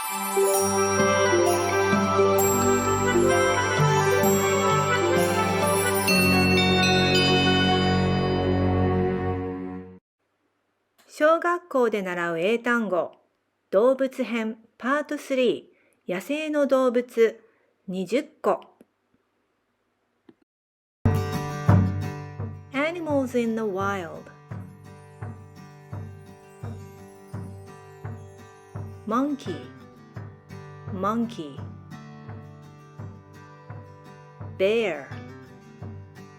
小学校で習う英単語動物編パート3野生の動物20個 Animals in the wild Monkey Monkey Bear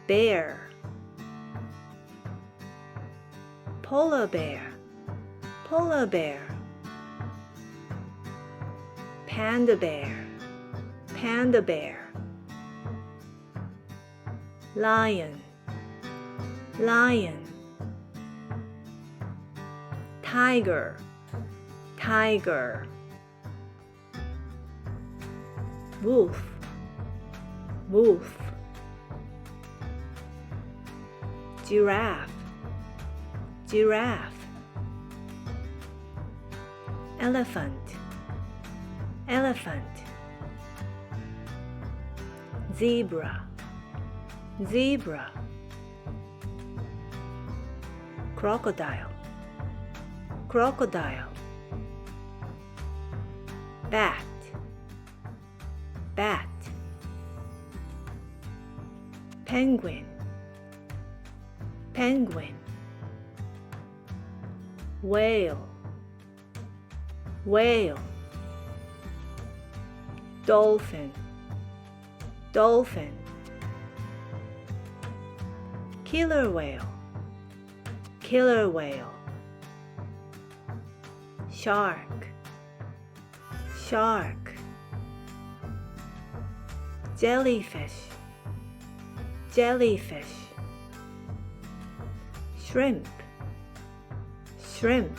Bear Polar bear Polar bear Panda bear Panda bear Lion Lion Tiger Tiger Wolf Wolf Giraffe Giraffe Elephant Elephant Zebra Zebra Crocodile Crocodile Bat Bat Penguin Penguin Whale Whale Dolphin Dolphin Killer whale Killer whale Shark Shark Jellyfish Jellyfish Shrimp Shrimp